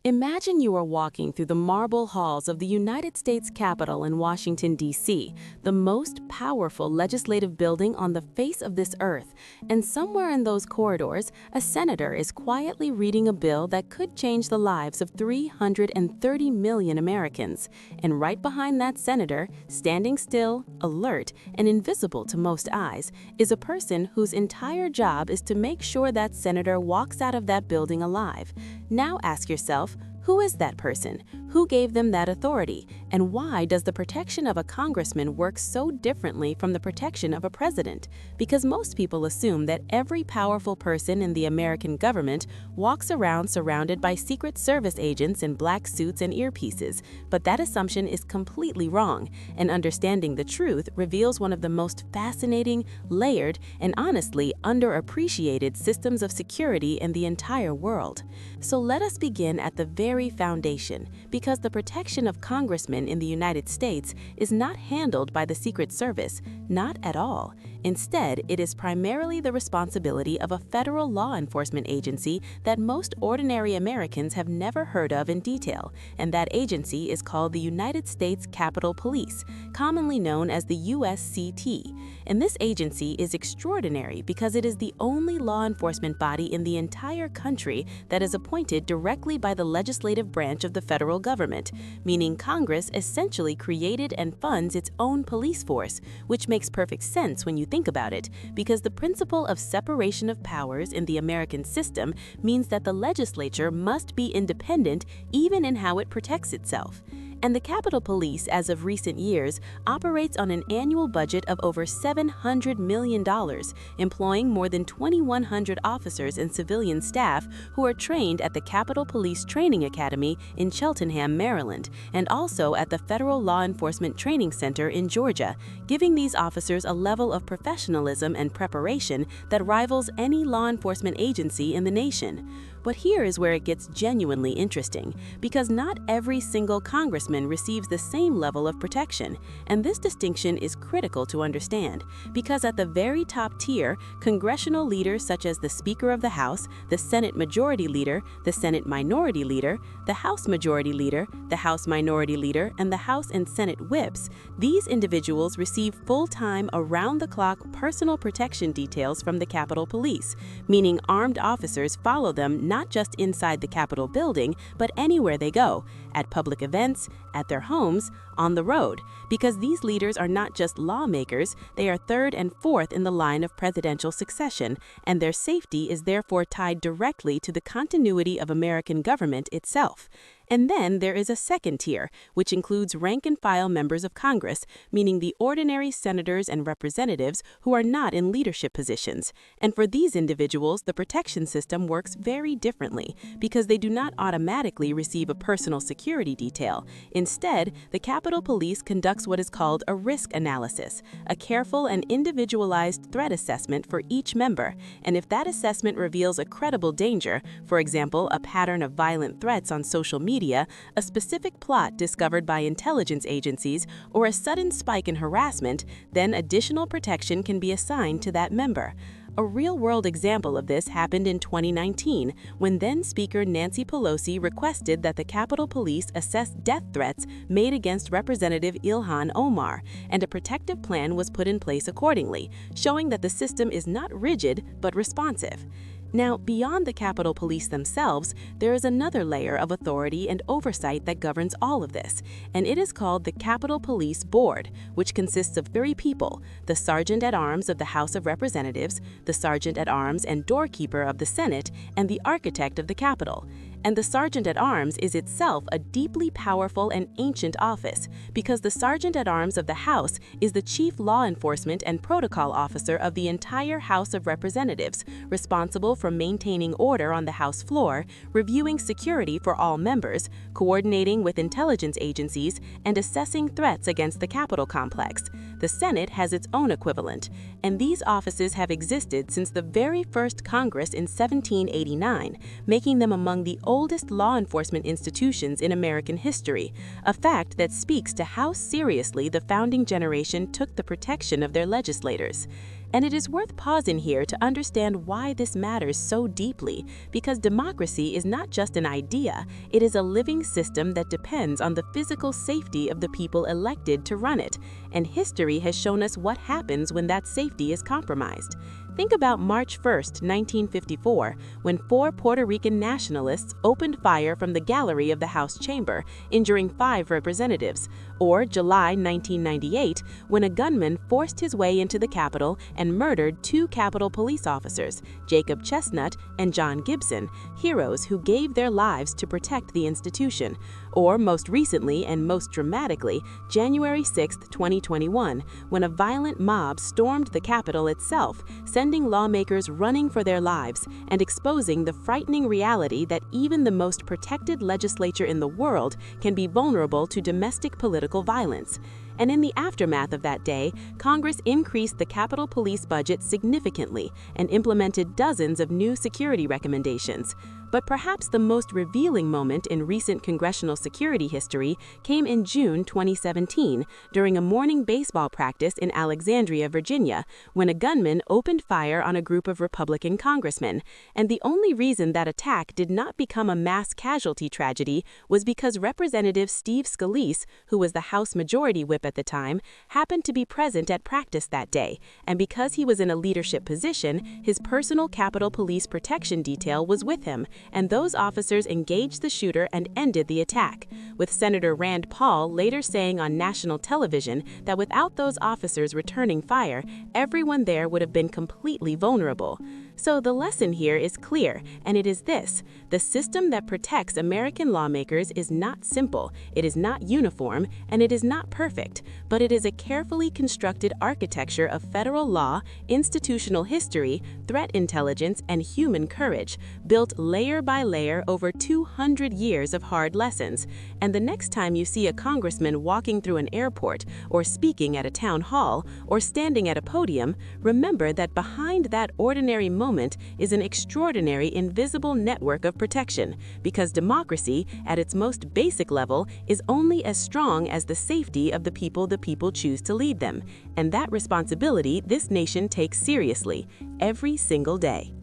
Imagine you are walking through the marble halls of the United States Capitol in Washington, D.C., the most powerful legislative building on the face of this earth, and somewhere in those corridors, a senator is quietly reading a bill that could change the lives of 330 million Americans. And right behind that senator, standing still, alert, and invisible to most eyes, is a person whose entire job is to make sure that senator walks out of that building alive. Now ask yourself, who is that person? Who gave them that authority? And why does the protection of a congressman work so differently from the protection of a president? Because most people assume that every powerful person in the American government walks around surrounded by Secret Service agents in black suits and earpieces. But that assumption is completely wrong, and understanding the truth reveals one of the most fascinating, layered, and honestly underappreciated systems of security in the entire world. So let us begin at the very foundation, because the protection of congressmen in the United States is not handled by the Secret Service, not at all. Instead, it is primarily the responsibility of a federal law enforcement agency that most ordinary Americans have never heard of in detail, and that agency is called the United States Capitol Police, commonly known as the USCT. And this agency is extraordinary because it is the only law enforcement body in the entire country that is appointed directly by the legislative branch of the federal government, meaning Congress essentially created and funds its own police force, which makes perfect sense when you think about it, because the principle of separation of powers in the American system means that the legislature must be independent even in how it protects itself. And the Capitol Police, as of recent years, operates on an annual budget of over $700 million, employing more than 2,100 officers and civilian staff who are trained at the Capitol Police Training Academy in Cheltenham, Maryland, and also at the Federal Law Enforcement Training Center in Georgia, giving these officers a level of professionalism and preparation that rivals any law enforcement agency in the nation. But here is where it gets genuinely interesting, because not every single congressman receives the same level of protection, and this distinction is critical to understand, because at the very top tier, congressional leaders such as the Speaker of the House, the Senate Majority Leader, the Senate Minority Leader, the House Majority Leader, the House Minority Leader, and the House and Senate whips, these individuals receive full-time, around-the-clock personal protection details from the Capitol Police, meaning armed officers follow them not just inside the Capitol building, but anywhere they go, at public events, at their homes, on the road, because these leaders are not just lawmakers, they are third and fourth in the line of presidential succession, and their safety is therefore tied directly to the continuity of American government itself. And then there is a second tier, which includes rank-and-file members of Congress, meaning the ordinary senators and representatives who are not in leadership positions. And for these individuals, the protection system works very differently, because they do not automatically receive a personal security detail. Instead, the Capitol Police conducts what is called a risk analysis, a careful and individualized threat assessment for each member. And if that assessment reveals a credible danger, for example, a pattern of violent threats on social media, a specific plot discovered by intelligence agencies, or a sudden spike in harassment, then additional protection can be assigned to that member. A real-world example of this happened in 2019, when then-Speaker Nancy Pelosi requested that the Capitol Police assess death threats made against Representative Ilhan Omar, and a protective plan was put in place accordingly, showing that the system is not rigid but responsive. Now, beyond the Capitol Police themselves, there is another layer of authority and oversight that governs all of this, and it is called the Capitol Police Board, which consists of 3 people: the Sergeant-at-Arms of the House of Representatives, the Sergeant-at-Arms and Doorkeeper of the Senate, and the Architect of the Capitol. And the Sergeant-at-Arms is itself a deeply powerful and ancient office, because the Sergeant-at-Arms of the House is the chief law enforcement and protocol officer of the entire House of Representatives, responsible for maintaining order on the House floor, reviewing security for all members, coordinating with intelligence agencies, and assessing threats against the Capitol complex. The Senate has its own equivalent, and these offices have existed since the very first Congress in 1789, making them among the oldest law enforcement institutions in American history, a fact that speaks to how seriously the founding generation took the protection of their legislators. And it is worth pausing here to understand why this matters so deeply, because democracy is not just an idea, it is a living system that depends on the physical safety of the people elected to run it, and history has shown us what happens when that safety is compromised. Think about March 1, 1954, when 4 Puerto Rican nationalists opened fire from the gallery of the House chamber, injuring 5 representatives, or July 1998, when a gunman forced his way into the Capitol and murdered 2 Capitol police officers, Jacob Chestnut and John Gibson, heroes who gave their lives to protect the institution, or most recently and most dramatically, January 6, 2021, when a violent mob stormed the Capitol itself, sending lawmakers running for their lives and exposing the frightening reality that even the most protected legislature in the world can be vulnerable to domestic political violence. And in the aftermath of that day, Congress increased the Capitol Police budget significantly and implemented dozens of new security recommendations. But perhaps the most revealing moment in recent congressional security history came in June 2017 during a morning baseball practice in Alexandria, Virginia, when a gunman opened fire on a group of Republican congressmen. And the only reason that attack did not become a mass casualty tragedy was because Representative Steve Scalise, who was the House Majority Whip at the time, happened to be present at practice that day, and because he was in a leadership position, his personal Capitol Police protection detail was with him, and those officers engaged the shooter and ended the attack, with Senator Rand Paul later saying on national television that without those officers returning fire, everyone there would have been completely vulnerable. So the lesson here is clear, and it is this: the system that protects American lawmakers is not simple, it is not uniform, and it is not perfect, but it is a carefully constructed architecture of federal law, institutional history, threat intelligence, and human courage, built layer by layer over 200 years of hard lessons. And the next time you see a congressman walking through an airport, or speaking at a town hall, or standing at a podium, remember that behind that ordinary moment is an extraordinary invisible network of protection, because democracy, at its most basic level, is only as strong as the safety of the people choose to lead them. And that responsibility this nation takes seriously, every single day.